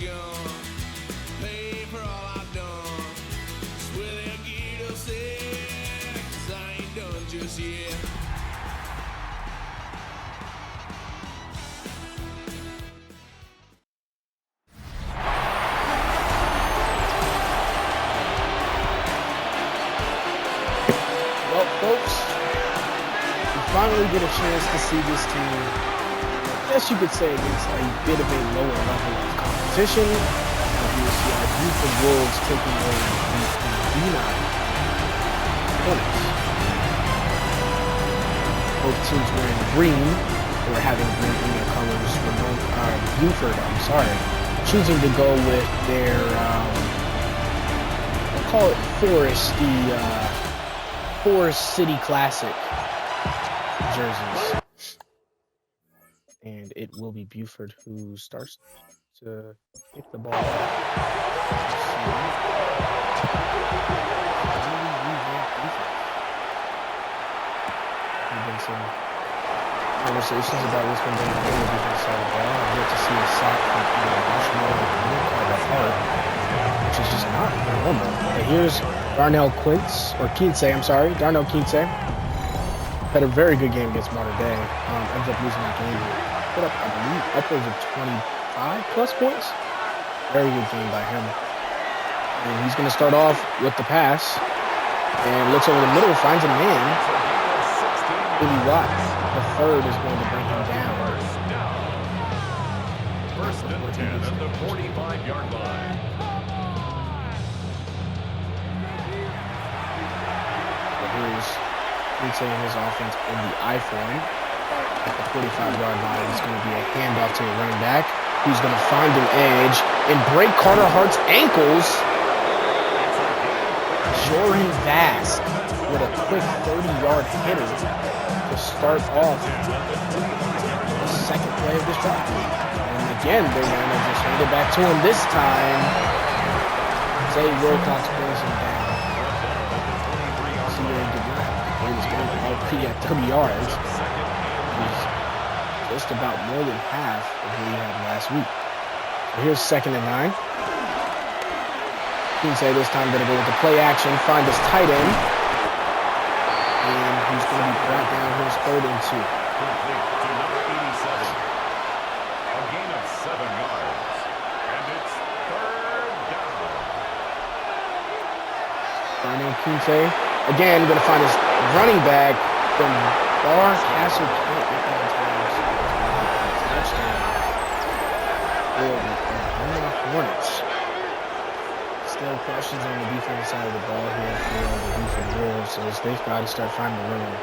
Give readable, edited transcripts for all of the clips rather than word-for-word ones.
gun. Pay for all I've done. Swear they'll get upset, 'cause I ain't done just yet. Well, folks, we finally get a chance to see this team, I guess you could say, against a bit of a lower level of competition. You will see our Buford Wolves taking on the Edina Hornets. Both teams wearing green, or having green in their colors. Buford, choosing to go with their, we'll call it Forest City Classic jerseys. And it will be Buford who starts to pick the ball up. There's been some conversations about what's been going on on the defense side of the ball. I'd like to see a sack from Rushmore and Hart, which is just not normal. But here's Darnell Quince. Had a very good game against Mater Dei. Ended up losing that game. Put up, I believe, upwards of 25 plus points. Very good game by him. And he's going to start off with the pass. And looks over the middle, finds a man. Billy Watts, the third, is going to bring him down. First and 10 at the 45-yard line. So here's retaining his offense in the I form. At the 45-yard line, it's going to be a handoff to the running back, who's going to find an edge and break Carter Hart's ankles. Jordan Vask with a quick 30-yard hitter to start off the second play of this drive. And again, they're going to just hand it back to him. This time, Zay Wilcox brings him down. He was going to LP at 30 yards. He's just about more than half of what he had last week. So here's 2nd and 9. Kinsey this time going to go with the play action, find his tight end. And he's going to be brought down. Here's 3rd and 2. Complete to number 87. A gain of 7 yards. And it's 3rd down. Darnell Kinsey again going to find his running back. Then Bar Castle can't get that in time. Touchdown. For the Hornets. Still questions on the defensive side of the ball here for the Buford Wolves, so they've got to start finding a rhythm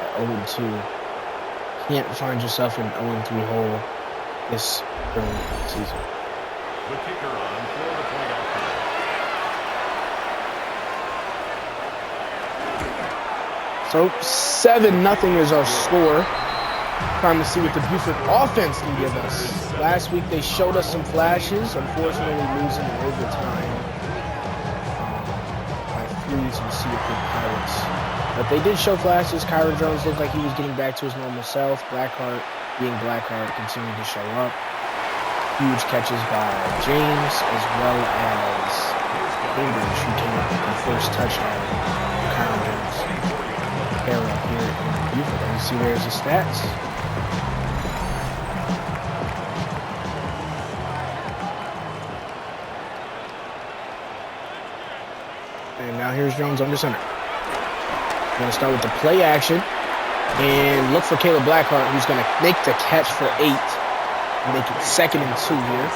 at 0-2. Can't find yourself in 0-3 hole this early in the season. The kicker on for the point after. So 7-0 is our score. Trying to see what the Buford offense can give us. Last week they showed us some flashes, unfortunately losing in overtime. Some Seaport Pirates. But they did show flashes. Kyra Jones looked like he was getting back to his normal self. Blackheart, being Blackheart, continued to show up. Huge catches by James, as well as Cambridge, who came up with the first touchdown for Kyra Jones. Era here in Buford. And you see there's the stats. And now here's Jones under center. We're going to start with the play action and look for Caleb Blackheart, who's going to make the catch for 8 and make it 2nd and 2 here.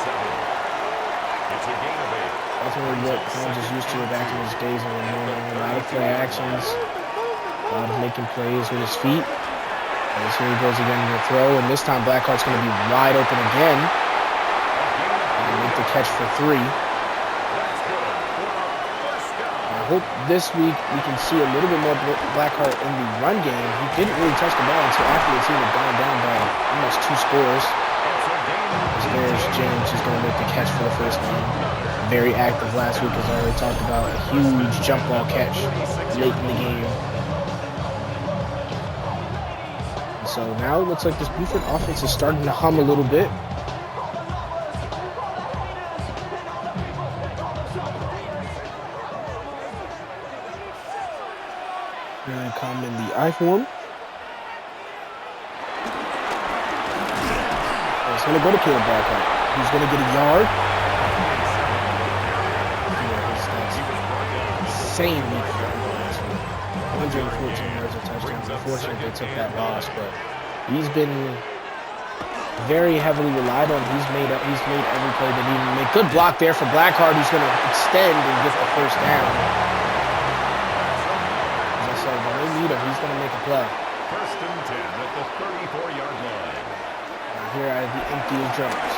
Ultimately what Jones is used to back in his days in Illinois. A lot of play actions, a lot of making plays with his feet. As here he goes again in the throw, and this time Blackheart's going to be wide open again and make the catch for 3. I hope this week we can see a little bit more Blackheart in the run game. He didn't really touch the ball until after the team had gone down by almost 2 scores. As there's James, who's going to make the catch for the first time. Very active last week, as I already talked about. A huge jump ball catch late in the game. And so now it looks like this Buford offense is starting to hum a little bit. eye for him. He's going to go to Caleb Barker. He's going to get a yard. Insane week for him last week. 114 yards and touchdowns. Unfortunately, they took that loss, but he's been very heavily relied on. He's made every play that he can make. Good block there for Blackheart, who's going to extend and get the first down. As I said, when they need him, he's going to make a play. First and 10 at the 34-yard line. Here out of the empty is Jones.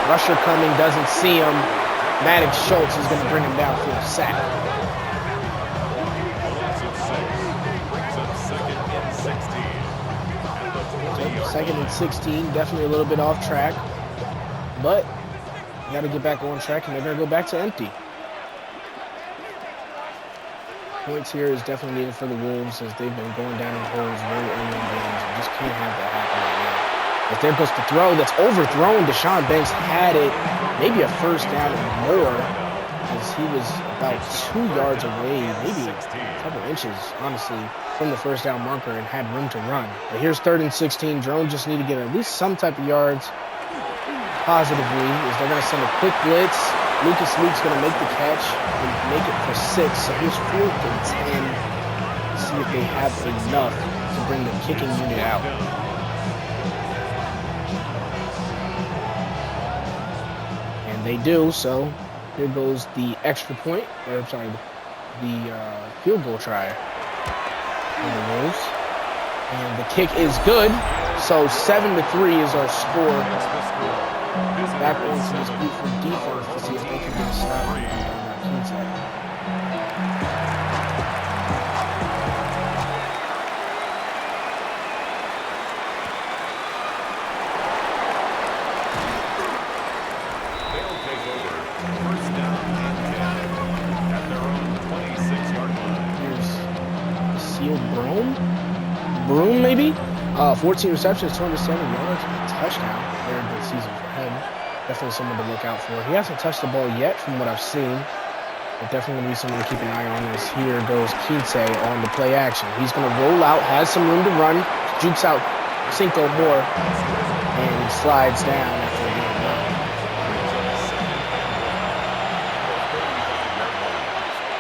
Rusher coming, doesn't see him. Maddox Schultz is going to bring him down for a sack. Second and 16, definitely a little bit off track. But you got to get back on track, and they're going to go back to empty. Points here is definitely needed for the Wolves as they've been going down in holes very early in games. You just can't have that happen right now. If there goes the throw that's overthrown, Deshaun Banks had it, maybe a first down or more, as he was about 2 yards away, maybe a couple inches, honestly, from the first down marker and had room to run. But here's 3rd and 16. Drones just need to get at least some type of yards positively, as they're going to send a quick blitz. Lucas Luke's going to make the catch and make it for 6. So here's 4th and 10. Let's see if they have enough to bring the kicking unit out. They do, so here goes the extra point, or I'm sorry, the field goal try on the Wolves. And the kick is good, so 7-3 is our score. Back onto this Buford defense to see if they can get a stop on that Queensland. Broom, maybe? 14 receptions, 207 yards, touchdown. Very good season for him. Definitely someone to look out for. He hasn't touched the ball yet from what I've seen. But definitely going to be someone to keep an eye on as here goes Quinte on the play action. He's going to roll out, has some room to run, jukes out Cinco more, and he slides down after a little run.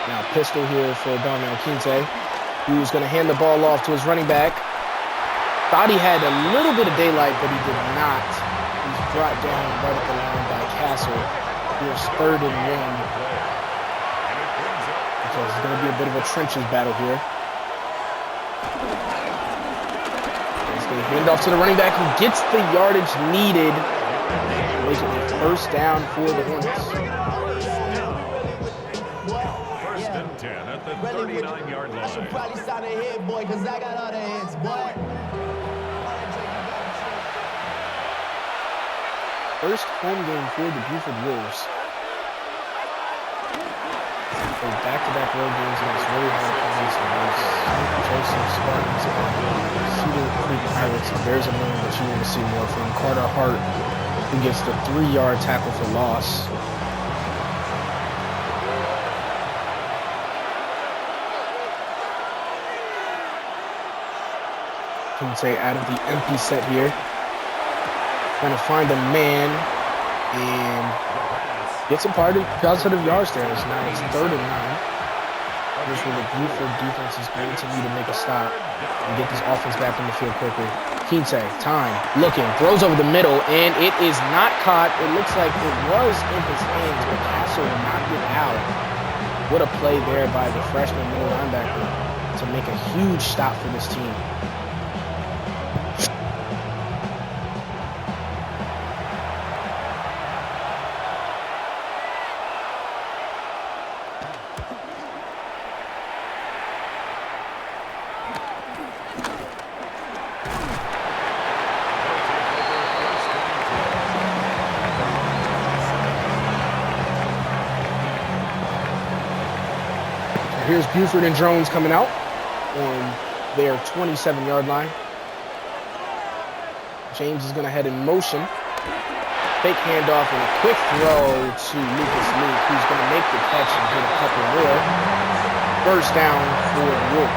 Now pistol here for Darnell Quinte, who's going to hand the ball off to his running back. Thought he had a little bit of daylight, but he did not. He's brought down right at the line by Castle. Here's 3rd and 1. So it's going to be a bit of a trenches battle here. He's going to hand off to the running back who gets the yardage needed. Making it first down for the Hornets. First and 10 at the 39-yard line. I should probably sign a hit, boy, because I got all the hits, boy. First home game for the Buford Wolves. So back-to-back road games against really hard opponents like Joseph Spartans and Cedar Creek Pirates. And there's a man that you want to see more from. Carter Hart, who gets the 3-yard tackle for loss. Say out of the empty set here. Trying to find a man and get some positive yards there. Now it's 3rd and 9. Here's where the Buford defense is going to need to make a stop and get this offense back on the field quickly. Quinte, time, looking, throws over the middle, and it is not caught. It looks like it was in his hands, but Castle knocked it out. What a play there by the freshman middle linebacker to make a huge stop for this team. Here's Buford and Drones coming out on their 27-yard line. James is going to head in motion. Fake handoff and a quick throw to Lucas Luke, who's going to make the catch and get a couple more. First down for Wolf.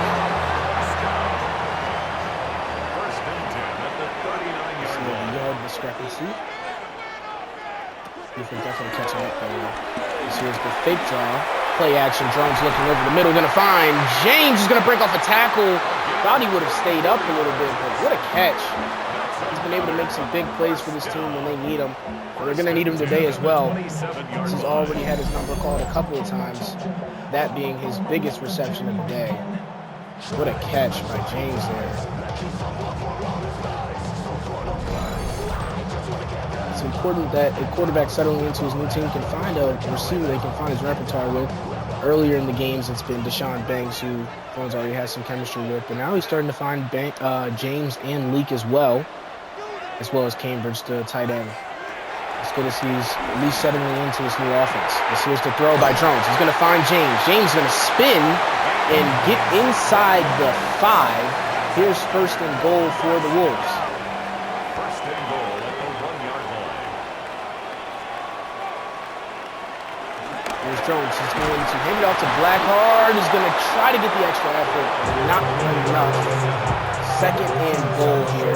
discrepancy. Buford definitely catching up there. This here's the fake draw. Play action. Drones looking over the middle. Going to find James is going to break off a tackle. Thought he would have stayed up a little bit, but what a catch. He's been able to make some big plays for this team when they need him. But they're going to need him today as well. He's already had his number called a couple of times, that being his biggest reception of the day. What a catch by James there. It's important that a quarterback settling into his new team can find a receiver they can find his repertoire with. Earlier in the games, it's been Deshaun Banks, who Jones already has some chemistry with, but now he's starting to find James and Leak as well as Cambridge, the tight end. It's good as he's at least settling into this new offense. This here's the throw by Jones. He's going to find James. James is going to spin and get inside the 5. Here's first and goal for the Wolves. First and goal at the 1-yard line. Here's Jones. He's going to hand it off to Blackheart. He's going to try to get the extra effort. Not enough. Second and goal here.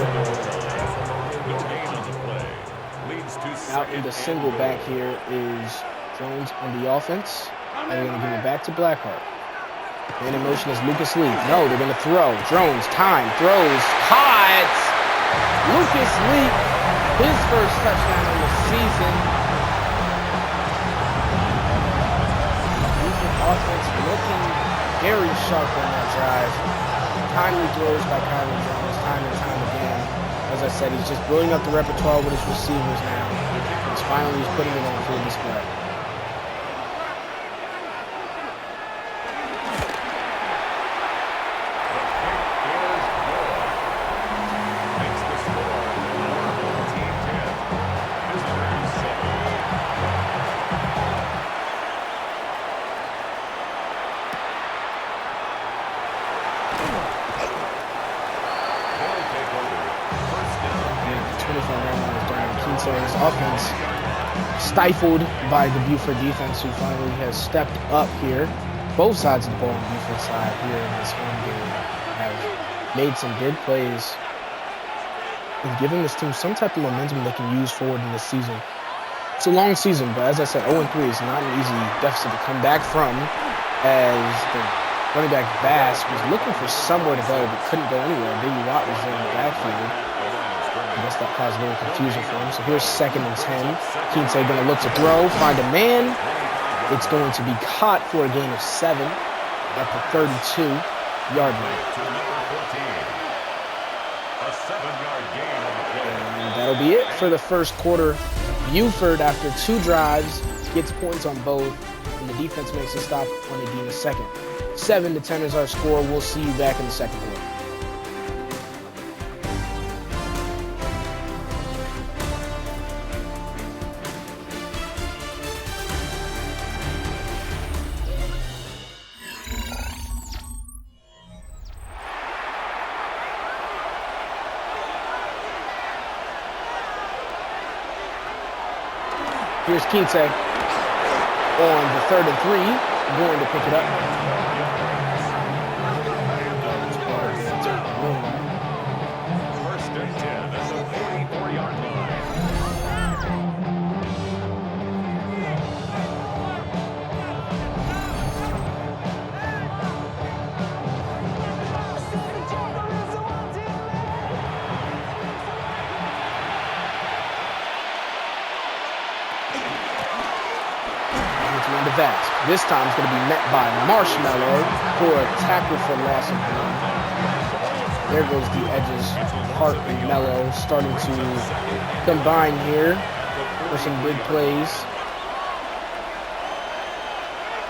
No gain on the play. Leads to Out in the single back here is Jones on the offense. And they're going to give it back to Blackheart. And in motion is Lucas Lee. No, they're going to throw. Drones, time, throws, caught. Lucas Lee, his first touchdown of the season. Buford offense looking very sharp on that drive. Timely throws by Kyler Jones, time and time again. As I said, he's just building up the repertoire with his receivers now. He's finally putting it on full display. His offense stifled by the Buford defense, who finally has stepped up here. Both sides of the ball on Buford's side here in this home game have made some big plays and giving this team some type of momentum they can use forward in this season. It's a long season, but as I said, 0-3 is not an easy deficit to come back from, as the running back Bass was looking for somewhere to go but couldn't go anywhere. Biggie Watt was in the backfield. I guess that caused a little confusion for him. So here's 2nd and 10. Kinsey going to look to throw, find a man. It's going to be caught for a gain of 7 at the 32-yard line. A 7-yard gain on the play. And that'll be it for the first quarter. Buford, after 2 drives, gets points on both, and the defense makes a stop on Edina's second. 7-10 is our score. We'll see you back in the second quarter. Here's Kinsey on the 3rd and 3, going to pick it up. First and 10 at the 44-yard line. This time it's going to be met by Marshmallow for a tackle for loss of 1. There goes the edges. Hart and Mello starting to combine here for some big plays.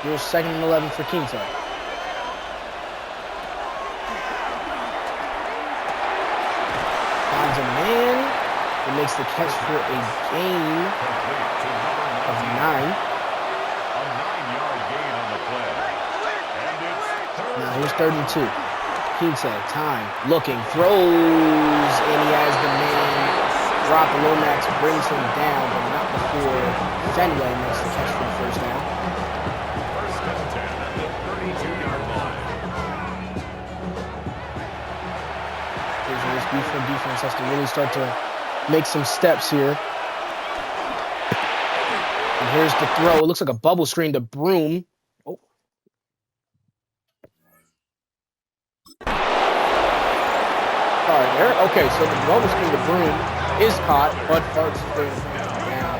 Here's 2nd and 11 for Kinsey. Finds a man and makes the catch for a gain of 9. Now here's 3rd and 2. Kinsey, time, looking, throws, and he has the man drop. Lomax brings him down, but not before Fenway makes the catch for the first down. First and 10 at the 32-yard line. Here's where this Buford defense has to really start to make some steps here. And here's the throw. It looks like a bubble screen to Broom. Oh. Sorry there. Okay, so the bubble screen to Broom is caught. Bud Farts is down.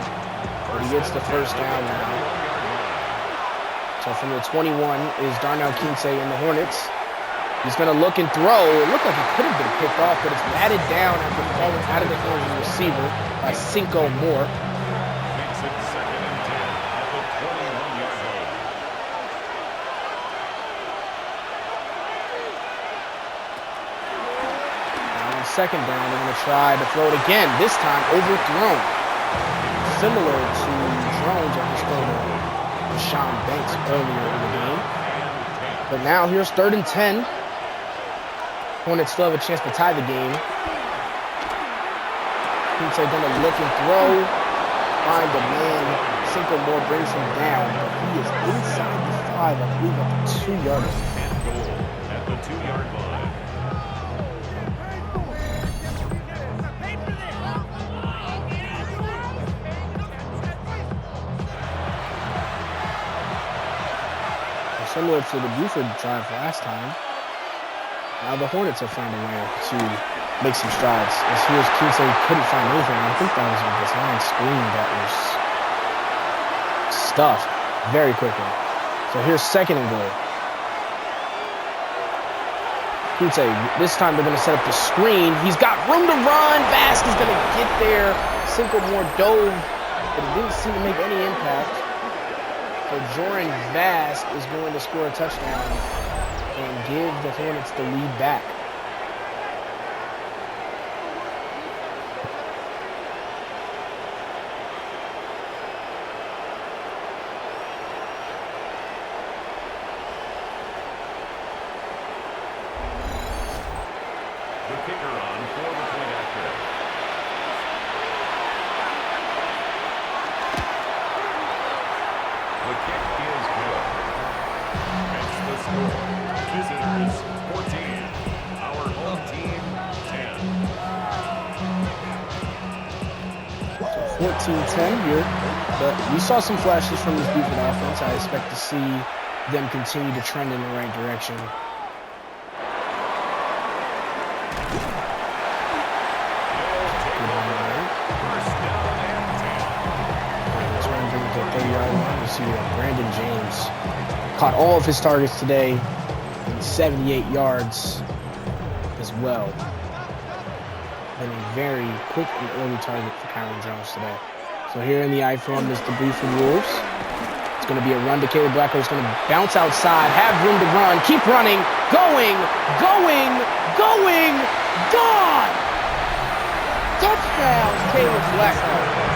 But he gets the first down now. So from the 21 is Darnell Kinsey in the Hornets. He's going to look and throw. It looked like it could have been picked off, but it's batted down after falling out of the hands of the receiver by Cinco Moore. Makes it 2nd and 10 at the 21-yard line. Now on 2nd down, they're going to try to throw it again. This time overthrown. Similar to Jones on his throw to Sean Banks earlier in the game. But now here's 3rd and 10. Hornets still have a chance to tie the game. Kinsey gonna look and throw. Find the man. Cinco Moore brings him down, but he is inside the 5, I believe, at the 2-yard line. And goal at the 2-yard line. Similar to the Buford drive last time. Now the Hornets have found a way to make some strides. As here's Kinsey couldn't find anything. I think that was a design screen that was stuffed very quickly. So here's 2nd and goal. Kinsey, this time they're going to set up the screen. He's got room to run. Bask is going to get there. Cinco Moore dove, but it didn't seem to make any impact. So Joran Vask is going to score a touchdown and give the Hornets the lead back. The kicker on for the point after. The kick is good. It's the score. Visitors 14. Our home team 10. 14-10 here, but we saw some flashes from this Buford offense. I expect to see them continue to trend in the right direction. You see Brandon James caught all of his targets today and 78 yards as well. And a very quick and early target for Kyron Jones today. So here in the iPhone is the Buford Wolves. It's going to be a run to Caleb Blacko. It's going to bounce outside, have room to run, keep running, going, gone! Touchdown, Caleb Blacko.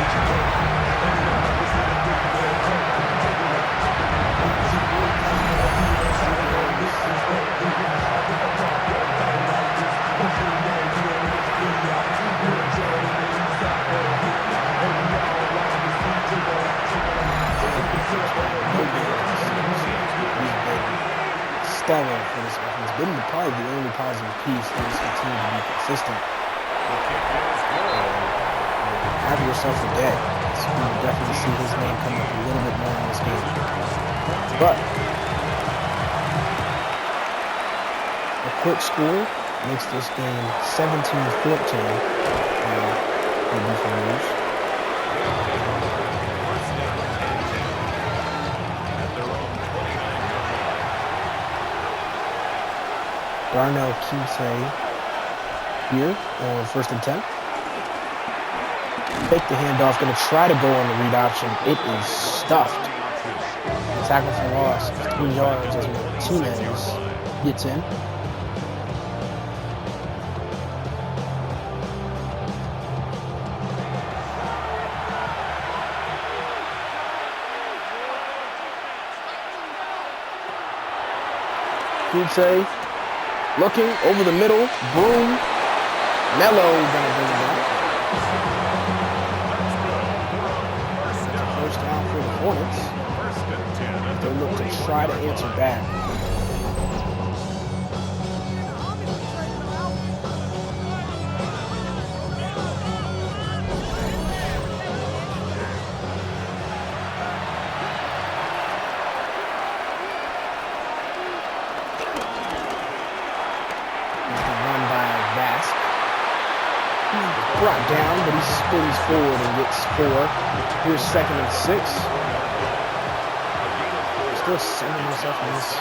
Stellar for this offense. Been probably the only positive piece that has continued to be consistent. Have yourself a day. So we will definitely see his name come up a little bit more in this game. But a quick score makes this game 17-14 for Buford Wolves. Darnell Kinsey here on 1st and 10. Take the handoff, going to try to go on the read option. It is stuffed. Tackle for loss, 3 yards as Martinez gets in. Kinsey looking over the middle, Broom, Mello gonna bring it down. First down for the Hornets. They look to try to answer back. brought down, but he spins forward and gets 4. Here's 2nd and 6. Still 7 minutes left in this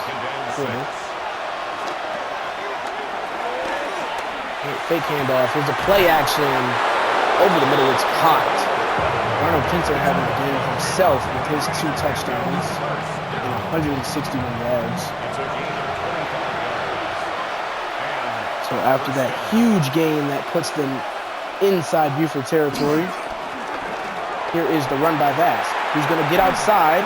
quarter. Fake handoff. Here's a play action over the middle. It's caught. Arnold Kinsey having a game himself with his 2 touchdowns and 161 yards. So after that huge game that puts them inside Buford territory, here is the run by Vass. He's going to get outside.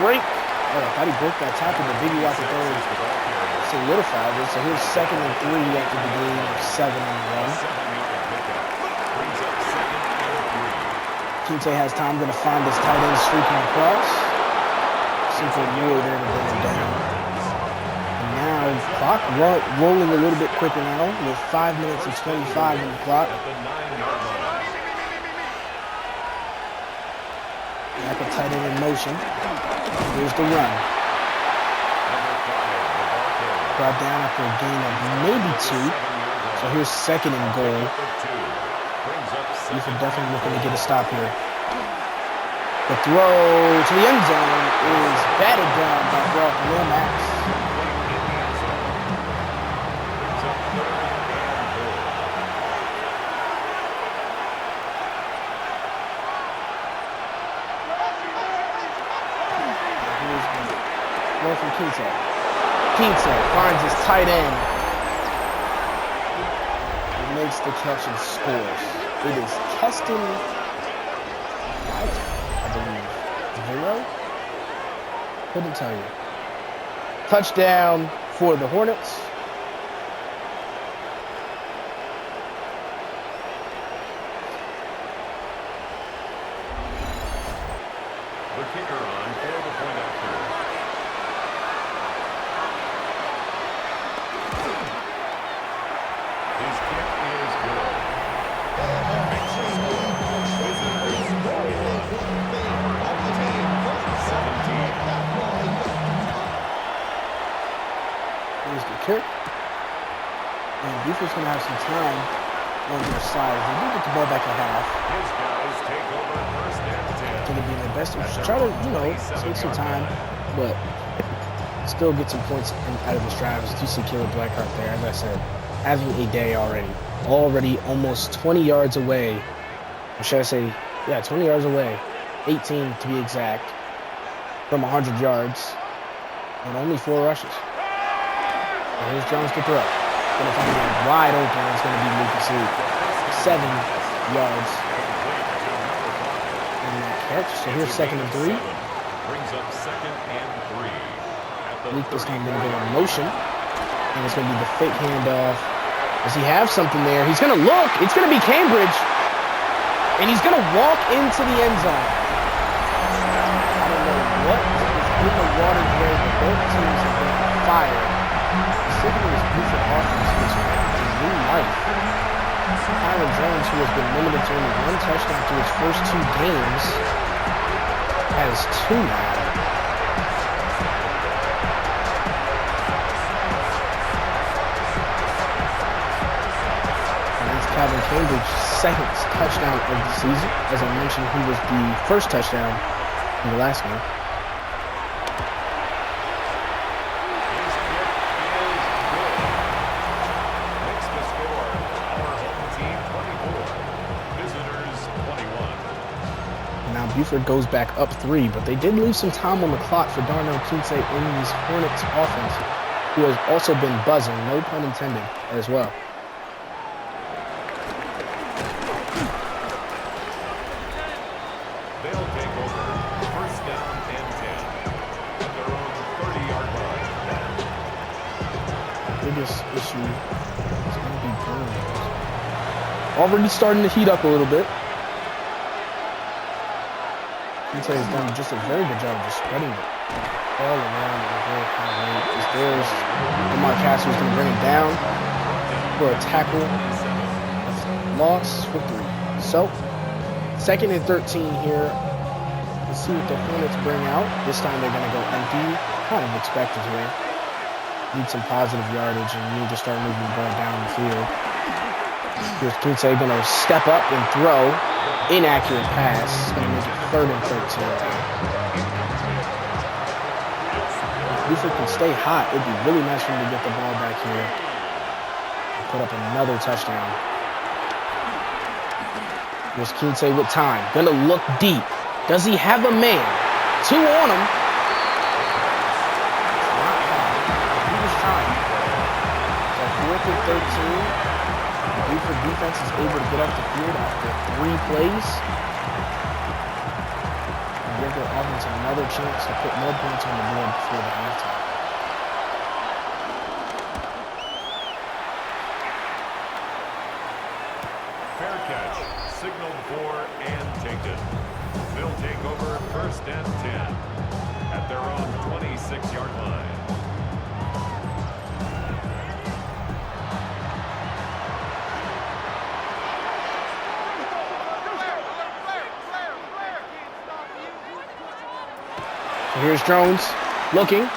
Break. Oh, I thought he broke that tackle, but Biggie Watt solidified it. So here's 2nd and 3 after the game of 7 on the run. Kinsey has time, going to find his tight end streaking across. Simple Moore there to bring him down. And now clock rolling a little bit quicker now with 5 minutes and 25 on the clock. Back a tight end in motion. Here's the run. Brought down after a gain of maybe 2. So here's 2nd and goal. Buford definitely looking to get a stop here. The throw to the end zone is batted down by Brock Lomax. Here's from Kinsey. Kinsey finds his tight end. He makes the catch and scores. It is Keston White, I believe. 0? Couldn't tell you. Touchdown for the Hornets. The kicker on for the point after. His kick is good. Here's the kick. And Buford's going to have some time on their side. They do get the ball back at half. His guys take over 1st and 10. Going to be their best. Try to, take some time, but still get some points out of this drive. As you see Caleb Blackheart there, as I said, having a day already. Already almost 20 yards away. Or should I say, 20 yards away. 18 to be exact. From 100 yards. And only 4 rushes. And here's Jones to throw. Going to find him wide open. It's going to be Lucas Lee. 7 yards. And that catch. So here's 2nd and 3. Brings up 2nd and 3. Lucas going to go in motion. And it's going to be the fake handoff. Does he have something there? He's going to look. It's going to be Cambridge. And he's going to walk into the end zone. I don't know what is in the water today, but both teams have been fired. Specifically, this Buford offense was a new life. Kyron Jones, who has been limited to only 1 touchdown through his first 2 games, has 2 now. Calvin Cambridge's 2nd touchdown of the season. As I mentioned, he was the 1st touchdown in the last game. His kick is good. Makes the score. Our home team 24. Visitors 21. Now Buford goes back up 3, but they did leave some time on the clock for Darnell Kinsey in this Hornets offense, who has also been buzzing, no pun intended, as well. They'll take over 1st down and 10 at their own 30-yard line. Biggest issue is going to be Burns. Already starting to heat up a little bit. Kinsey has done just a very good job of just spreading it all around at a very high rate. There's Lamar Castle is going to bring it down for a tackle. Loss for 3. So, 2nd and 13 here. Let's see what the Hornets bring out. This time they're going to go empty. Kind of expected here. Need some positive yardage and need to start moving the ball down the field. Here's Kinsey going to step up and throw. Inaccurate pass. It's going to make it 3rd and 13. If Buford can stay hot, it'd be really nice for him to get the ball back here and put up another touchdown. Here's Kinsey with time. Going to look deep. Does he have a man? 2 on him. He was trying. So 4th and 13. The Buford defense is able to get up the field after 3 plays. And give their offense another chance to put more points on the board before the halftime. Fair catch. Signaled for and taken. They'll take over 1st and 10 at their own 26-yard line. Here's Jones looking,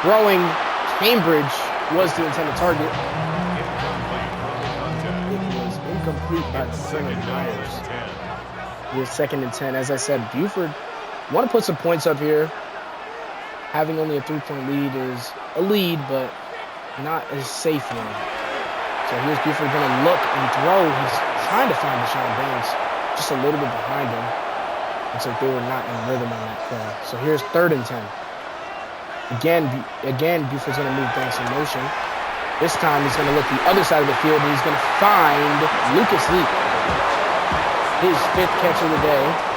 throwing. Cambridge was the intended target. It was incomplete by the center Myers. Here's 2nd and 10. As I said, Buford want to put some points up here. Having only a 3-point lead is a lead, but not a safe one. So here's Buford going to look and throw. He's trying to find Deshaun Banks, just a little bit behind him. Looks like they were not in rhythm on that play. So here's 3rd and 10. Again, Buford's going to move Banks in motion. This time he's going to look the other side of the field, and he's going to find Lucas Lee. His 5th catch of the day.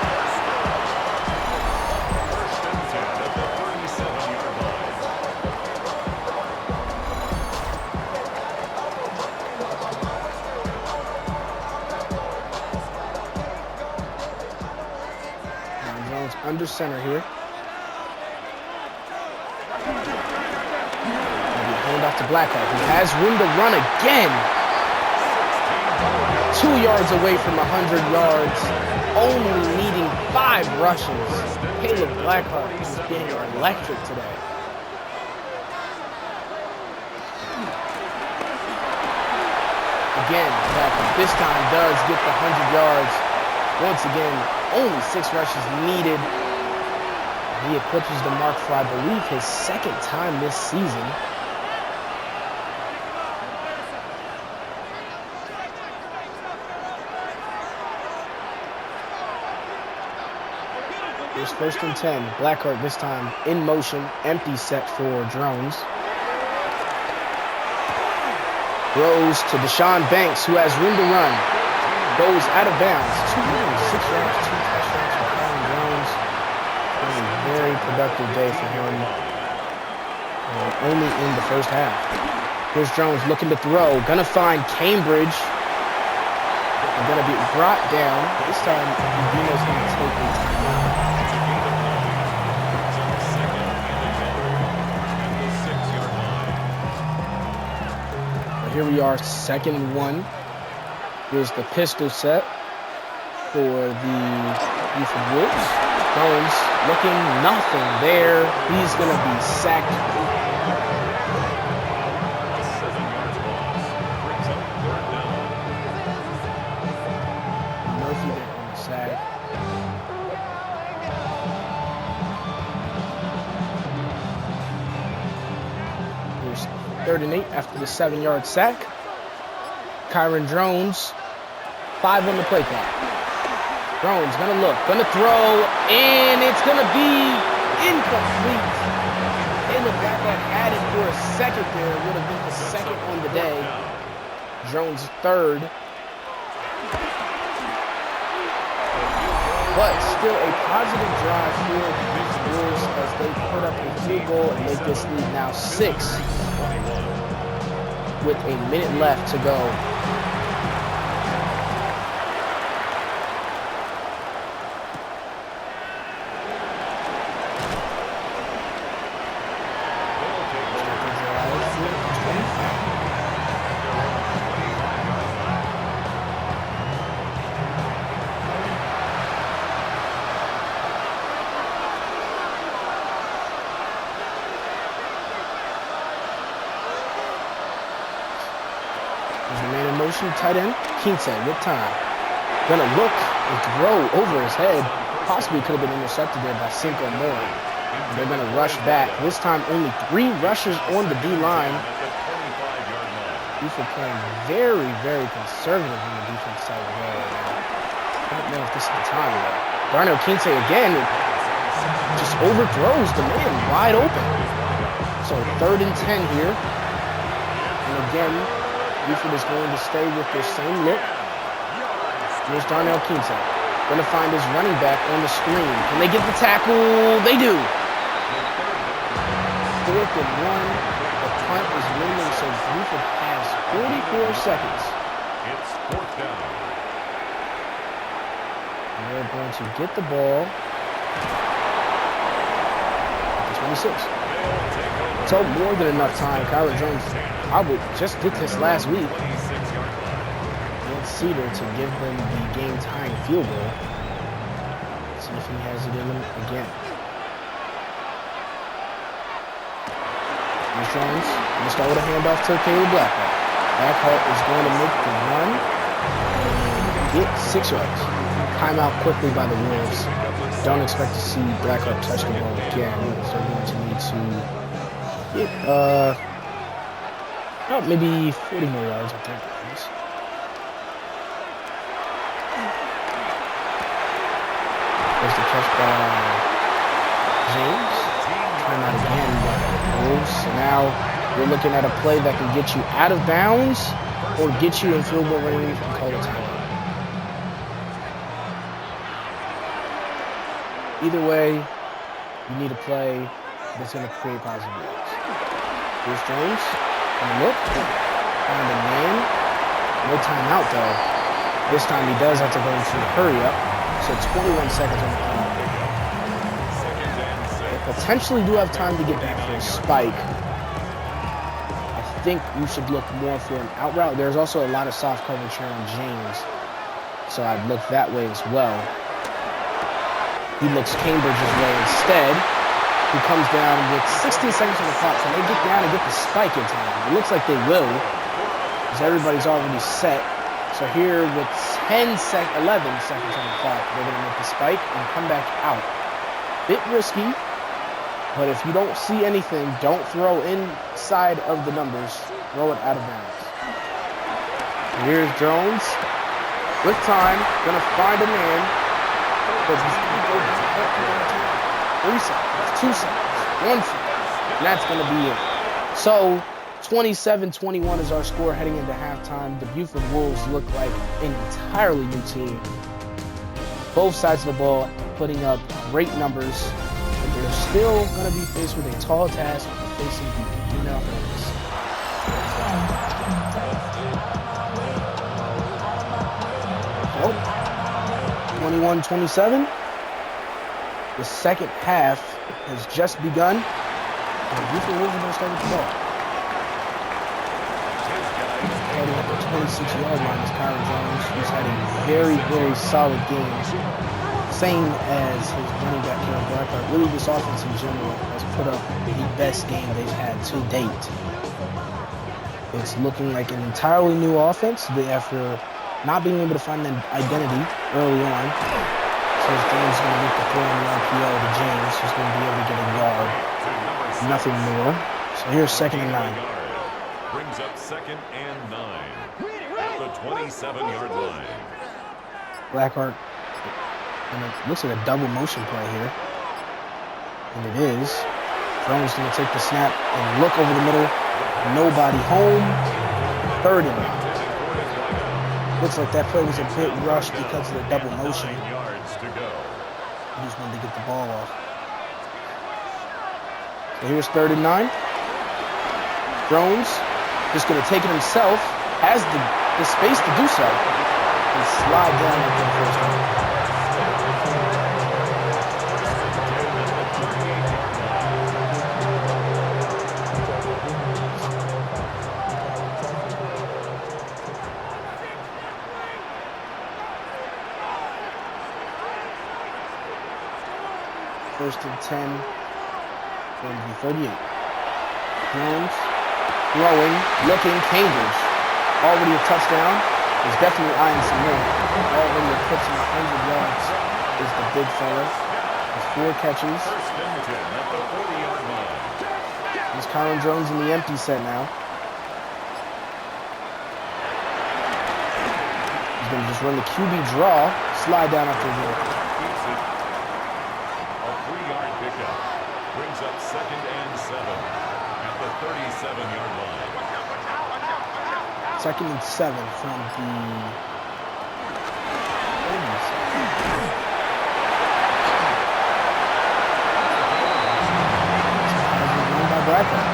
Under center here. Hand off to Blackhawk, who has room to run again. 2 yards away from 100 yards, only needing 5 rushes. Caleb Blackhawk is getting electric today. Again, Blackhawk this time does get the 100 yards. Once again, only 6 rushes needed. He eclipses the mark for, I believe, his 2nd time this season. Here's 1st and 10. Blackheart this time in motion. Empty set for Drones. Throws to Deshaun Banks, who has room to run. Goes out of bounds. 206 yards, 2 touchdowns for Kyron Jones. A very productive day for him. Only in the 1st half. Here's Jones looking to throw. Gonna find Cambridge. And gonna be brought down. This time, Edina's gonna take a timeout. Here we are, 2nd and 1. Here's the pistol set for the Buford Wolves. Jones looking, nothing there. He's going to be sacked. Murphy there on the sack. Here's 3rd and 8 after the 7-yard sack. Kyron Jones, 5 on the play clock. Jones gonna look, gonna throw, and it's gonna be incomplete. Caleb Blackhawk had it for a second there. It would have been the 2nd on the day. Jones 3rd. But still a positive drive for the Wolves as they put up a field goal and make this lead now 6 with a minute left to go. motion tight end. Kinsey with time. Gonna look and throw over his head. Possibly could have been intercepted there by Cinco Moore. They're gonna rush back. This time only 3 rushes on the D-line. Buford playing very, very conservative on the defense side of the ball right now. I don't know if this is the time though. Darnell Kinsey again just overthrows the man wide open. So 3rd and 10 here. And again, Buford is going to stay with their same look. Here's Darnell Kinsey. Gonna find his running back on the screen. Can they get the tackle? They do. 4th and 1. The punt is winning, so Buford has 44 seconds. It's 4th down. And they're going to get the ball at the 26. So more than enough time. Kyron Jones probably just did this last week against Cedar to give them the game-tying field goal. Let's see if he has it in him again. Here's Jones. Going to start with a handoff to Caleb Blackhart. Blackhart is going to make the run and get 6 yards. Timeout quickly by the Wolves. Don't expect to see Blackhart touch the ball again. So they're going to need to get about maybe 40 more yards, I think. There's the catch by James. Timeout again by the Wolves. So now you're looking at a play that can get you out of bounds or get you in field goal range and call a timeout. Either way, you need a play that's going to create positive yards. Here's Jones. Gonna look. Find a man. No timeout though. This time he does have to go into a hurry up. So 21 seconds on the clock. They potentially do have time to get back for a spike. I think you should look more for an out route. There's also a lot of soft coverage here on James. So I'd look that way as well. He looks Cambridge's way instead. He comes down with 16 seconds on the clock. Can they get down and get the spike in time? It looks like they will, because everybody's already set. So here with 11 seconds on the clock, they're going to make the spike and come back out. Bit risky, but if you don't see anything, don't throw inside of the numbers. Throw it out of bounds. Here's Jones with time, going to find a man. But he's going to go 3 seconds, 2 seconds, 1 second, and that's going to be it. So 27-21 is our score heading into halftime. The Buford Wolves look like an entirely new team. Both sides of the ball putting up great numbers, but they're still going to be faced with a tall task of facing the Edina Hornets. Nope. 21-27. The second half has just begun. And Buford Wolves are going to start with the ball. Starting at the 26-yard line is Kyron Jones, who's had a very, very solid game. Same as his running back, Caleb Blackhart. Really, this offense in general has put up the best game they've had to date. It's looking like an entirely new offense after not being able to find an identity early on. So James is going to get the throw in the RPO to James, who's going to be able to get a yard. Nothing more. So here's 2nd and 9. Brings up 2nd and 9 at the 27-yard line. Blackhart, and it looks like a double motion play here. And it is. Jones going to take the snap and look over the middle. Nobody home. 3rd and 9. Looks like that play was a bit rushed because of the double motion. He just wanted to get the ball off. So here's 3rd and 9. Jones just going to take it himself. Has the space to do so. And slide down into the first down. First and 10, going to be 38. Jones, throwing, looking, Cambridge. already a touchdown. He's definitely eyeing some more. Already eclipsing 100 yards is the big fella. With 4 catches. First and 10 at the 40-yard line. There's Kyron Jones in the empty set now. He's going to just run the QB draw, slide down after the Keeps it. A 3-yard pickup. Brings up 2nd and 7 at the 37-yard line. 2nd and 7 from the... Run by Blackhawk.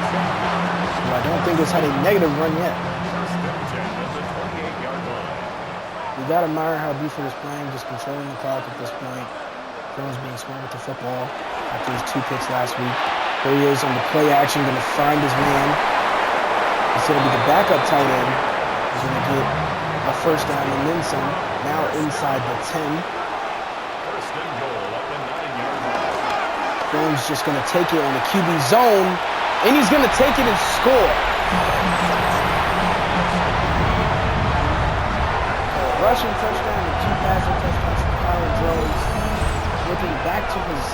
Well, I don't think it's had a negative run yet. First and 10 at the 28-yard line. You got to admire how Buford is playing, just controlling the clock at this point. Jones being smart with the football after his 2 picks last week. Here he is on the play action, going to find his man. He's going to be the backup tight end. He's going to get a first down and then some. Now inside the 10. First and goal at the 9-yard line. Jones just going to take it on the QB zone, and he's going to take it and score. Rushing touchdown and 2 passing touchdowns for Kyron Jones. Looking back to his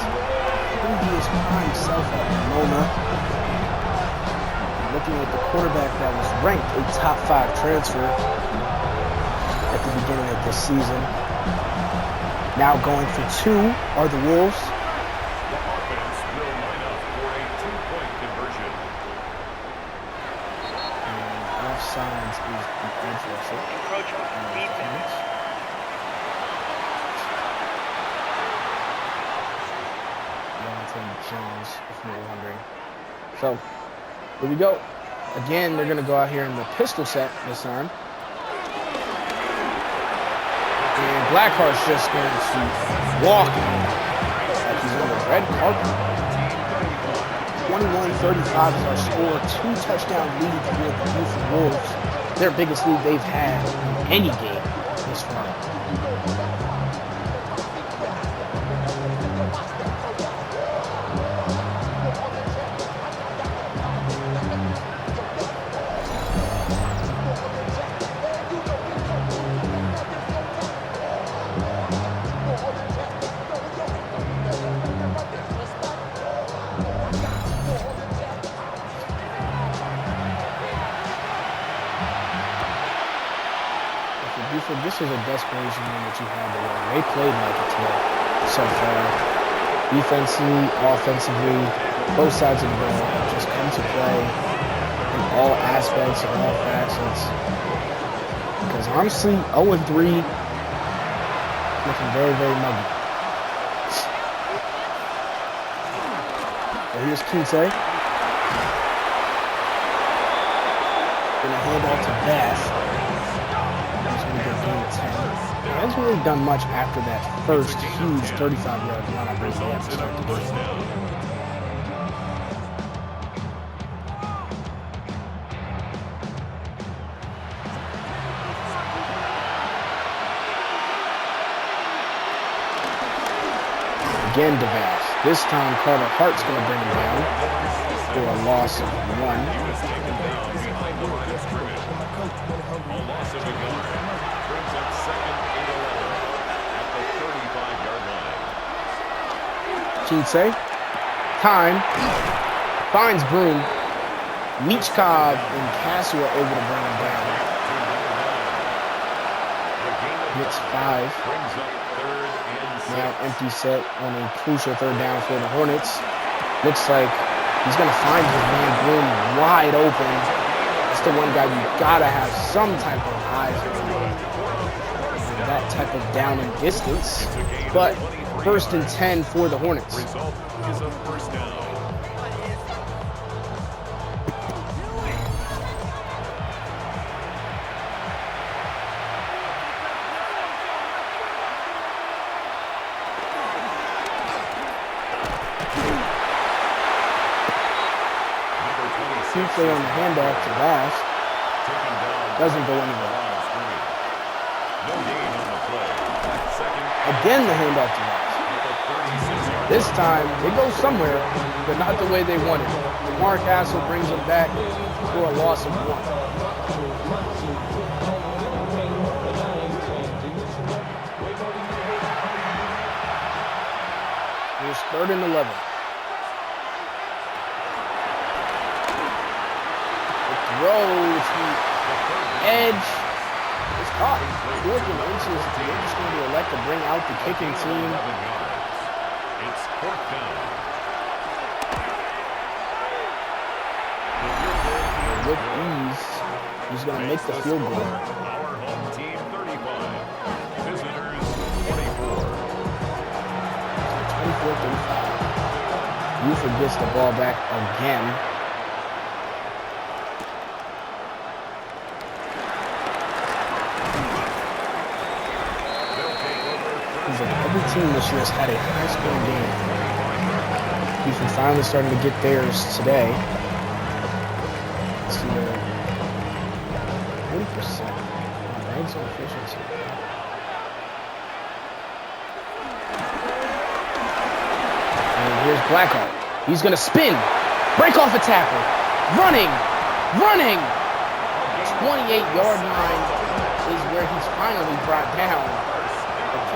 previous prime self at Pomona. Looking at the quarterback that was ranked a top 5 transfer at the beginning of this season. Now going for 2 are the Wolves. The offense will line up for a 2-point conversion. And offsides is the edge rusher. Encroachment defense. Jones, if you're wondering. So, here we go. Again, they're going to go out here in the pistol set this time. And Blackheart's just going to walk like he's on the red carpet. 21-35 is our score. 2 touchdown lead for the Buford Wolves. Their biggest lead they've had in any game this far. This was a desperation game that you had to win. They played like it today so far. Defensively, offensively, both sides of the ball just come to play in all aspects and all facets. Because honestly, 0-3, looking very, very muggy. So here's Kinte. Gonna hand off to Bass. He hasn't really done much after that first huge 35-yard run. I believe he had to start the game. Again, DeVass. This time, Carter Hart's going to bring him down for a loss of 1. He was taken down behind the line of scrimmage. A loss of a yard. Brings up 2nd and 11 at the 35-yard line. Kinsey. Time. Finds Broom. Meachcobb and Castle are able to bring him down. Hits 5. Brings up 3rd and 6. Now empty set on a crucial 3rd down for the Hornets. Looks like he's going to find his man Broom wide open. That's the one guy you got to have some type of eyes on. That type of down and distance. But 1st and 10 for the Hornets. Result is a first down. Play on the handoff to Bass. Doesn't go anywhere. No gain on the play. Again, the handoff to Bass. This time, it goes somewhere, but not the way they wanted. Mark Castle brings him back for a loss of 1. Here's 3rd and 11. The throw to edge is caught. 4th and inches. They're just going to elect to bring out the kicking team. It's 4th down. With ease, he's going to make the field goal. Our home team 35. Visitors 24. 24-35. Buford gets the ball back again. Every team this year has had a high-scoring game. Buford finally starting to get theirs today. Let's see there. 40%. Red zone efficiency. And here's Blackheart. He's going to spin. Break off a tackle. Running. 28-yard line is where he's finally brought down.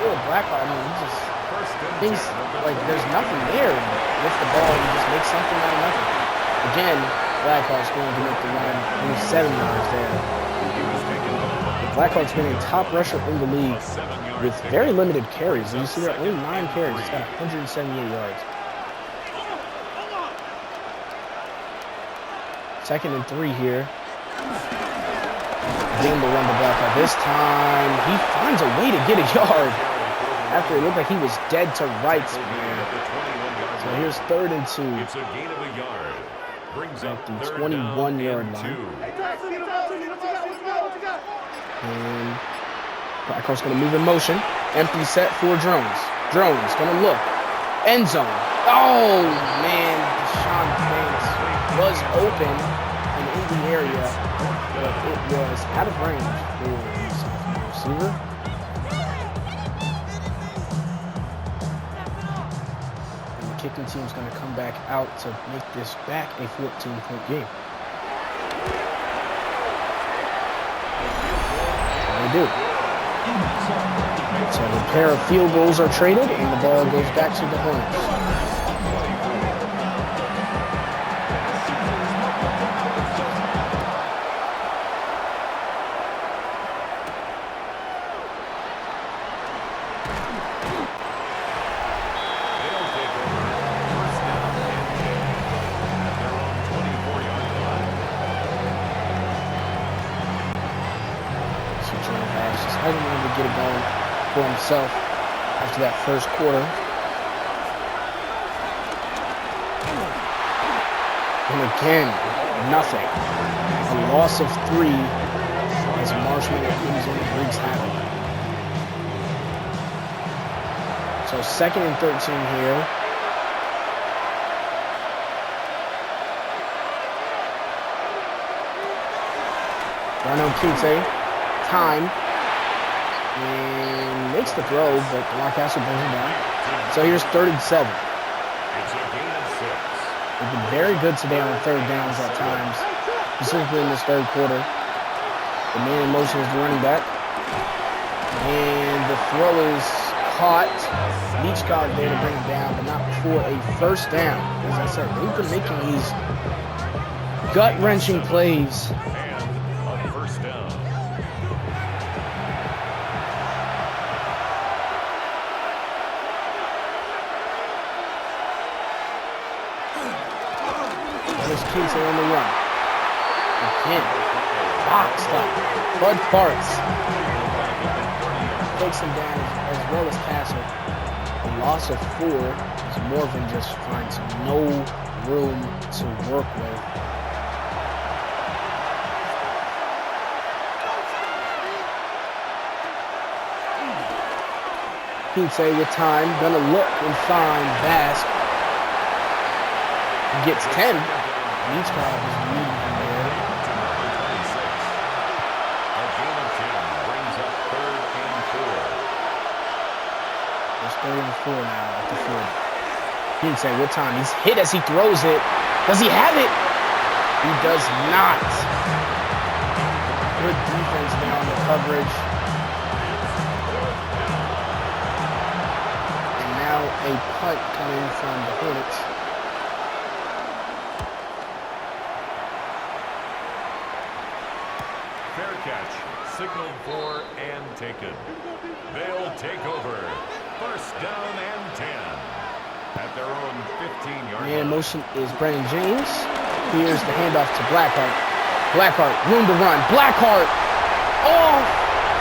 Blackheart, I mean, he just thinks like there's nothing there. With the ball, he just makes something out of nothing. Again, Blackheart's going to make the run. Only 7 yards there. Blackheart's been a top rusher in the league with very limited carries. And you see there, only 9 carries. He's got 178 yards. 2nd and 3 here. Again, the run to Blackheart. This time, he finds a way to get a yard. After it looked like he was dead to rights. So here's 3rd and 2. It's a gain of a yard. Brings up the 21-yard line. And Blackheart's going to move in motion. Empty set for Drones. Drones going to look. End zone. Oh, man. Deshaun Banks was open and in the area, but it was out of range for the sophomore receiver. Kicking team's going to come back out to make this back a 14-point game. And they do. So a pair of field goals are traded, and the ball goes back to the Hornets. Hasn't been able to get it going for himself after that first quarter. And again, nothing. A loss of 3 as Marshman comes in and wreaks havoc. So 2nd and 13 here. Darnell Kinsey, time. And makes the throw, but Lancaster brings him down. So here's 3rd and 7. It's a gain of 6. They've been very good today on 3rd downs at times, specifically in this 3rd quarter. The man in motion is the running back. And the throw is caught. Leach got there to bring him down, but not before a 1st down. As I said, they've been making these gut-wrenching plays. Kinsey on the run. Again, boxed up. Bud Parts takes him down as well as Castle. A loss of 4 as Morgan just finds no room to work with. Kinsey with time, gonna look and find Bask. Gets 10. Each guy is leading him there. A gain of 10 brings up 3rd and 4. It's 3rd and 4 now at the 40. Kinsey with time. He's hit as he throws it. Does he have it? He does not. Good defense there on the coverage. And now a punt coming from the Hornets. Fair catch, signaled for and taken. They'll take over. First down and 10 at their own 15-yard line. Man in motion is Brennan James. Here's the handoff to Blackheart. Blackheart, room to run. Blackheart off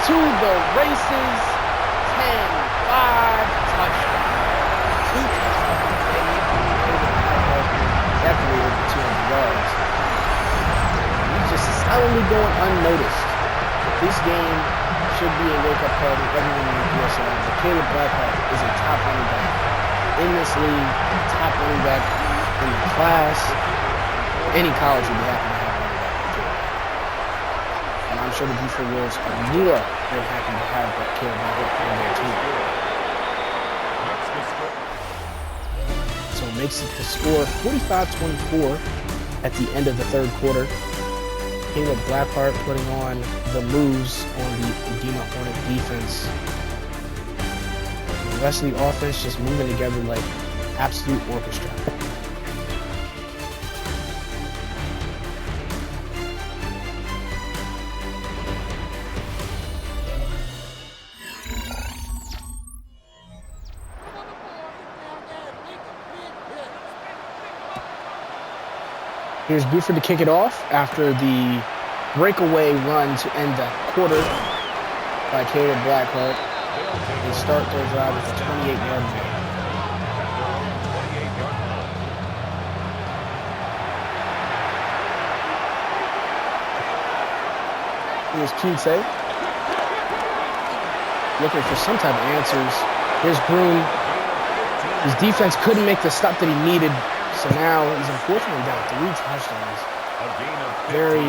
to the races. 10-5 touchdown. 2 touchdowns. Definitely over 200 yards. He's just solidly going unnoticed. This game should be a wake-up call to everyone in the EPSL. But Caleb Blackheart is a top running back in this league, top running back in the class. Any college would be happy to have a running back like Caleb. And I'm sure the Buford Wolves are more than happy to have that Caleb Blackheart on their team. So it makes it the score 45-24 at the end of the third quarter. Caleb Blackheart putting on the moves on the Edina Hornet defense. The rest of the offense just moving together like absolute orchestra. Here's Buford to kick it off after the breakaway run to end the quarter by Caleb Blackheart. They start their drive with a 28-yard line. Here's Kinsey looking for some type of answers. Here's Broom. His defense couldn't make the stop that he needed. So now he's unfortunately down 3 touchdowns. Very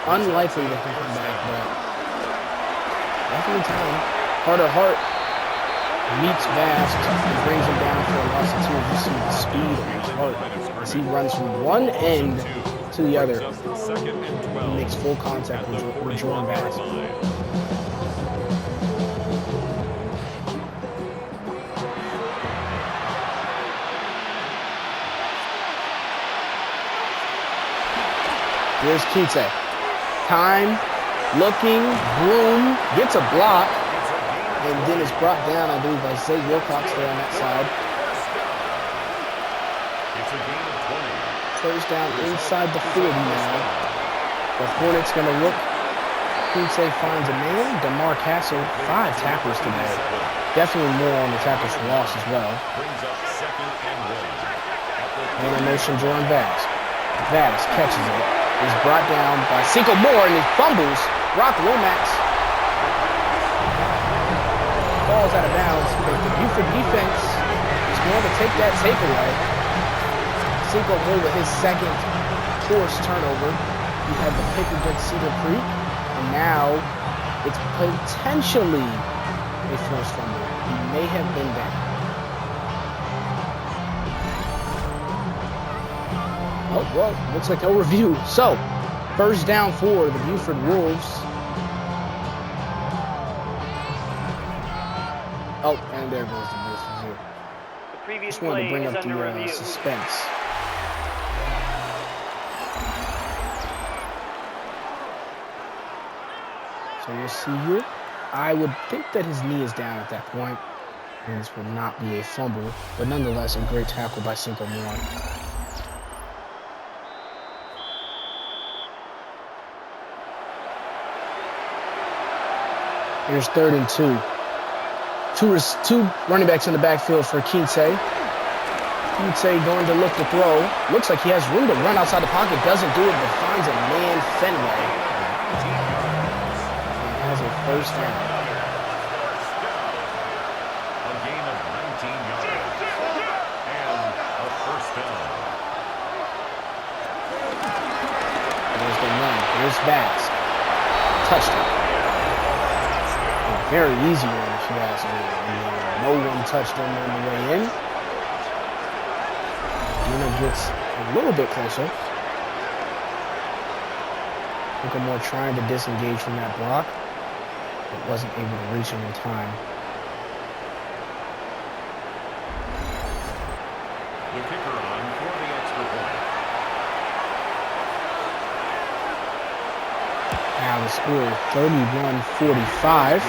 unlikely that he can come back, but definitely time. Carter Hart meets Vast and brings him down for a loss of 2. You see the speed of Hart as he runs from one end to the other. He makes full contact with Jordan Vast. Here's Kinsey. Time, looking, Broom, gets a block, and then is brought down, I believe, by Zay Wilcox there on that side. First down inside the 40 now. The Hornets going to look. Kinsey finds a man. DeMar Castle, 5 tackles today. Definitely more on the tackles for loss as well. And in motion, Jordan Vast. Vast catches it. Is brought down by Cinco Moore and he fumbles. Brock Lomax falls out of bounds, but the Buford defense is going to take that takeaway. Cinco Moore with his second forced turnover. He had the pick against Cedar Creek, and now it's potentially a forced fumble. He may have been down. Oh, well, looks like they'll review. So, first down for the Buford Wolves. Oh, and there goes the miss review. The previous Just wanted to bring play up is under the review. suspense. So we'll see here. I would think that his knee is down at that point, and this will not be a fumble, but nonetheless, a great tackle by Cinco Moore. Here's 3rd and 2. Two running backs in the backfield for Kinsey. Kinsey going to look to throw. Looks like he has room to run outside the pocket. Doesn't do it, but finds a man Fenway. And has a first down. A gain of 19 yards. And a first down. There's the run. Here's Bass. Touchdown. Very easy one, if you ask me. No one touched him on the way in. Edina gets a little bit closer. More trying to disengage from that block, but wasn't able to reach him in time. The kicker on for the extra point. Now the score is 31-45.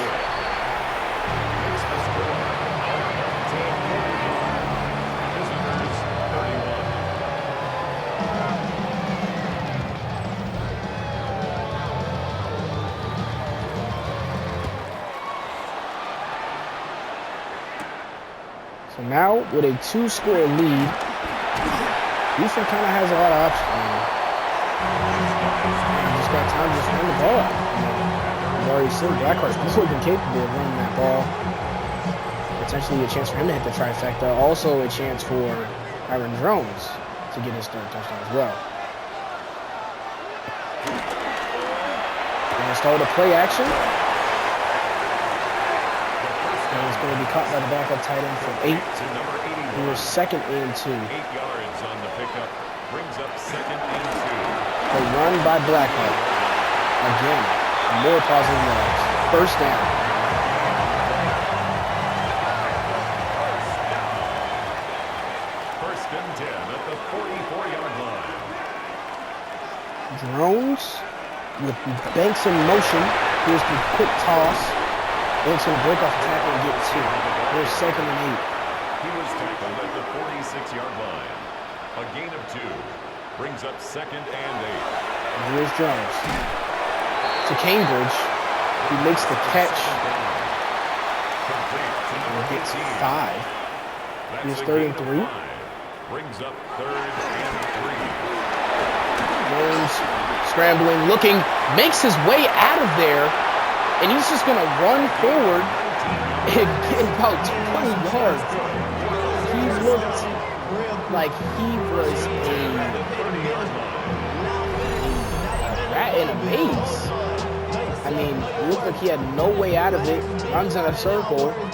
Makes the score. Team visitors 31. So now with a 2-score lead, Buford kind of has a lot of options. Just got time to just run the ball out. We've already seen Blackheart's more than capable of running that ball. Potentially a chance for him to hit the trifecta. Also a chance for Aaron Jones to get his third touchdown as well. We're going to start with a play action. And it's going to be caught by the backup tight end for 8. Here's 2nd and 2. 8 yards on the pickup. Brings up 2nd and 2. A run by Blackheart. Again, more positive yards. First down. First and 10 at the 44-yard line. Drones with Banks in motion. Here's the quick toss. Banks going to break off the tackle and get 2. Here's 2nd and 8. He was tackled at the 46-yard line. A gain of 2. Brings up 2nd and 8. And here's Jones. To Cambridge. He makes the catch. Complete to number And gets 18. 5. That's Here's a 3rd gain and of 3. 5. Brings up 3rd and 3. Jones scrambling, looking, makes his way out of there. And he's just going to run forward and get about 20 yards. He looked like he was a rat in a maze. I mean, it looked like he had no way out of it. Runs in a circle and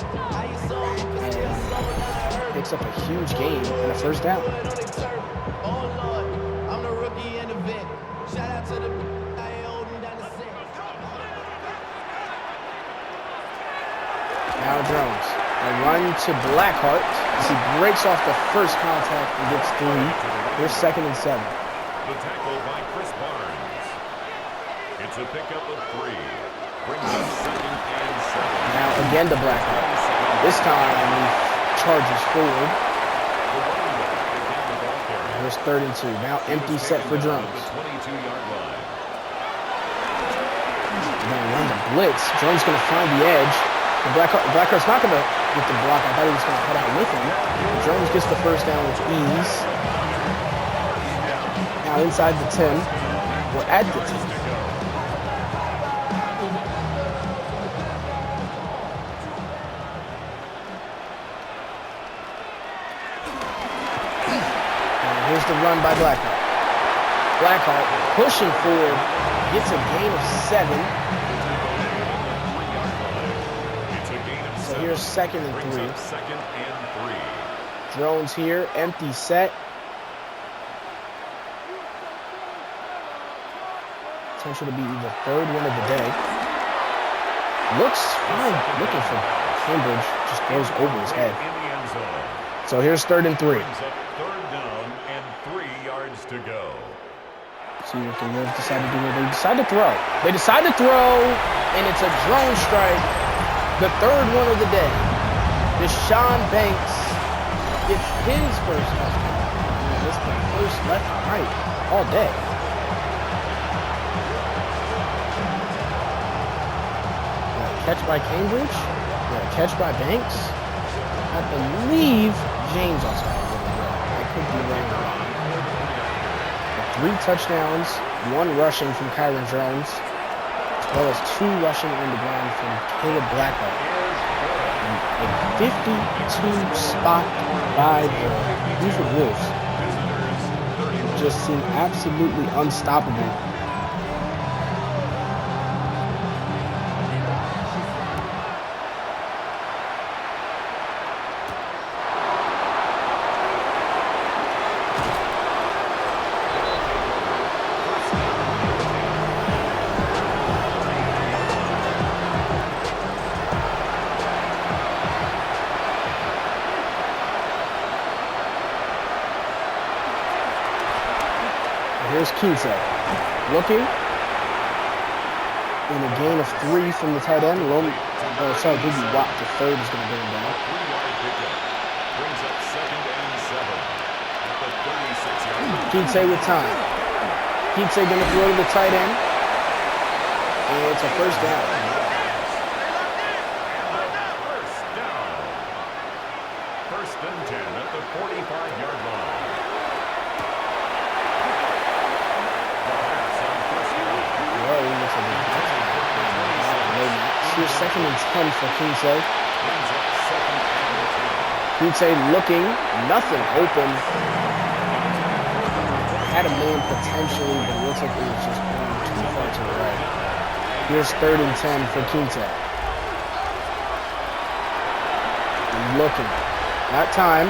picks up a huge gain and a first down. Now Jones, a run to Blackheart as he breaks off the first contact and gets 3. Here's 2nd and 7. The tackle by Chris Barnes. It's a pickup of 3. Brings up 2nd and 7. Now again to Blackheart. This time he charges forward. Here's 3rd and 2. Now empty set for Jones. The 22-yard line. He's going to run the blitz. Jones going to find the edge. Blackheart's not going to get the block. I thought he was going to head out with him. Jones gets the first down with ease. Now inside the 10. We're at the 10. And here's the run by Blackheart. Blackheart pushing forward. Gets a gain of 7. So here's 2nd and 3. 2nd and 3. Jones here, empty set. Potential to be the 3rd win of the day. Looks fine. Looking for Cambridge. Just goes over his head. In the end zone. So here's 3rd and 3. Brings up 3rd down and 3 yards to go. See what the Wolves decide to do here. They decide to throw. They decide to throw, and it's a drone strike. The 3rd one of the day. Deshaun Banks gets his first touchdown. This is the first left and right all day. Catch by Cambridge. Catch by Banks. I believe James also had a little run. I could be wrong. 3 touchdowns, 1 rushing from Kyron Jones, as well as 2 rushing on the ground from Caleb Blackheart. And a 52 spot by the Buford Wolves. Just seemed absolutely unstoppable. here's Kinsey. Looking. In a gain of 3 from the tight end. Biggie Watt, the third, is going to bring him down. 3-yard pickup. Brings up 2nd and 7 at the 36-yard line. Kinsey with time. Kinsey going to throw to the tight end. And it's a first down. First and 10 at the 45-yard line. Here's 2nd and 10 for Kinsey. Kinsey looking, nothing open. Had a man potentially, but it looks like it was just going too far to the right. Here's 3rd and 10 for Kinsey. Looking. That time,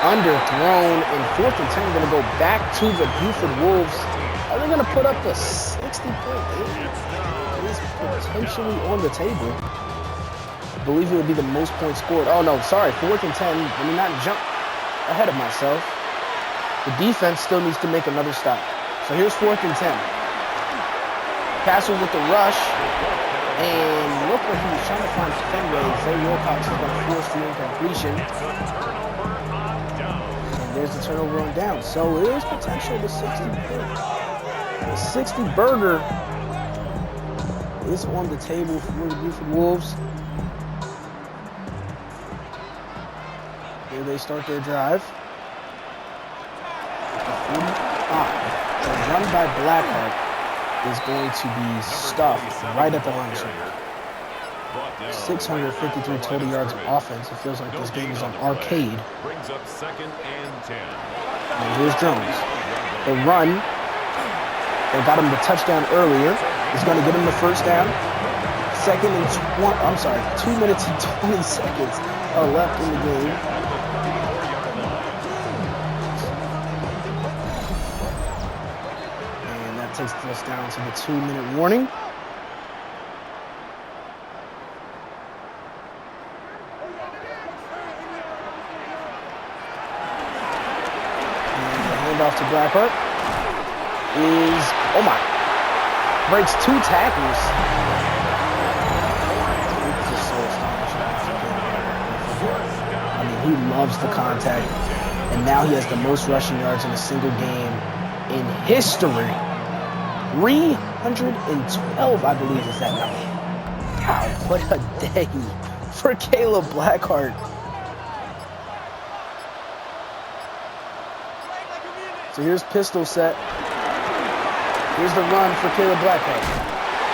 underthrown, and 4th and 10 going to go back to the Buford Wolves. Are they going to put up the 60-point lead? It is potentially on the table. I believe it would be the most points scored. Oh, no, sorry, 4th and 10. Let me not jump ahead of myself. The defense still needs to make another stop. So here's 4th and 10. Castle with the rush. And looked like he was trying to find Fenway. Zay Wilcox is going to force the incompletion. And there's the turnover on down. So it is potential to 60. The 60 burger is on the table for the Buford Wolves. Here they start their drive. The 45. The run by Blackheart is going to be stuffed right at the line of scrimmage. 653 total yards of offense. It feels like this game is on arcade. Brings up 2nd and 10. And here's Jones. The run. They got him the touchdown earlier. He's going to get him the first down. 2nd and 2 minutes and 20 seconds are left in the game. Takes us down to the 2-minute warning. And the handoff to Blackheart is, oh my, breaks 2 tackles. This is so astonishing. I mean, he loves the contact, and now he has the most rushing yards in a single game in history. 312, I believe, is that number. Wow, what a day for Caleb Blackheart. So here's pistol set. Here's the run for Caleb Blackheart.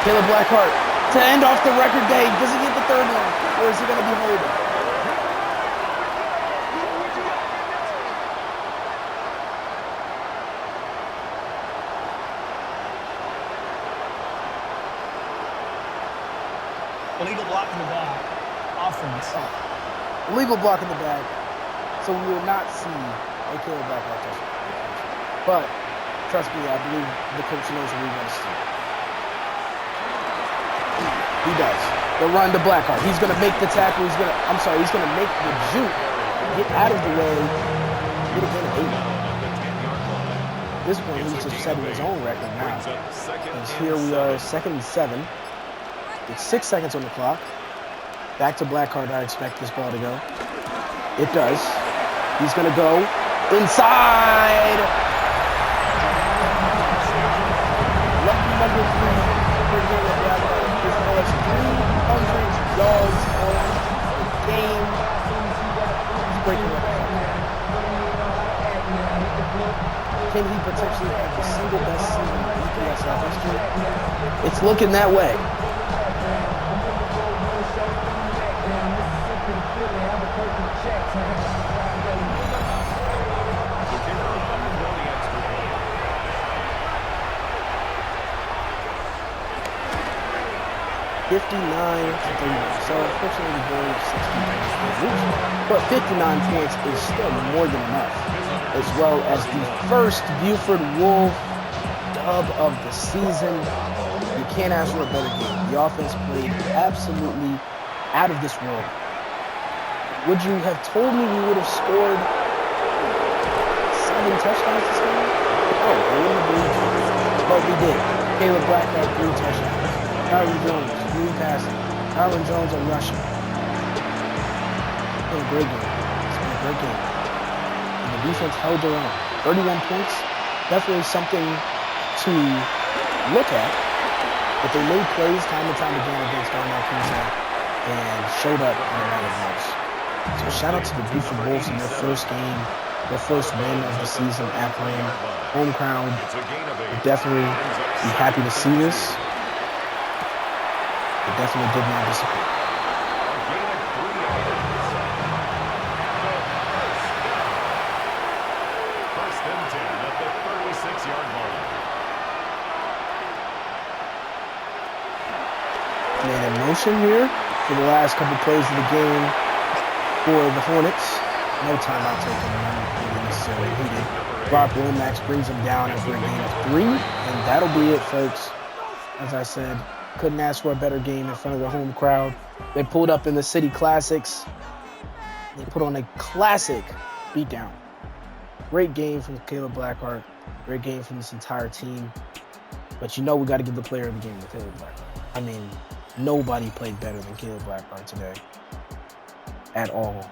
Caleb Blackheart to end off the record day. Does he get the 3rd one, or is he going to be holding? Illegal block in the back. Offense. Illegal block in the back. So we will not see a Caleb Blackheart touchdown. But trust me, I believe the coach knows what we want to see. He does. The run to Blackheart. He's going to make the tackle. He's going to make the juke. Get out of the way. Get a gain of 8. At this point, he's just setting his own record now. Because here we are, 2nd and 7. It's 6 seconds on the clock. Back to Blackheart, I expect this ball to go. It does. He's going to go inside. Lucky number 3 for Caleb Blackheart. This ball is 300 yards on the game. He's breaking records. Can he potentially have the single best season in EPSL history? It's looking that way. $59 to 31. So unfortunately, the goal of 60 points, but 59 points is still more than enough, as well as the first Buford Wolf dub of the season. You can't ask for a better game. The offense played absolutely out of this world. Would you have told me we would have scored 7 touchdowns this game? I Oh, we wouldn't have believed it. But we did. Caleb Black had 3 touchdowns. Kyron Jones, 3 passing. Kyron Jones and rushing. It's been a great game. It's been a great game. And the defense held their own. 31 points. Definitely something to look at. But they made plays time and time again against Darnell Kingston and showed up in the right most. So shout out to the Buford Wolves in their first game, their first win of the season at home. Home crowd will definitely be happy to see this. They definitely did not disappoint. First and 10 at the 36-yard line. Man in motion here for the last couple plays of the game for the Hornets. No timeout taken, none necessarily needed. Brock Lomax brings him down after a gain of 3, and that'll be it, folks. As I said, couldn't ask for a better game in front of the home crowd. They pulled up in the City Classics. They put on a classic beatdown. Great game from Caleb Blackheart. Great game from this entire team. But you know we got to give the player of the game to Caleb Blackheart. I mean, nobody played better than Caleb Blackheart today. At all.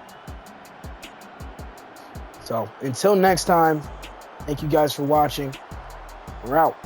So, until next time, thank you guys for watching. We're out.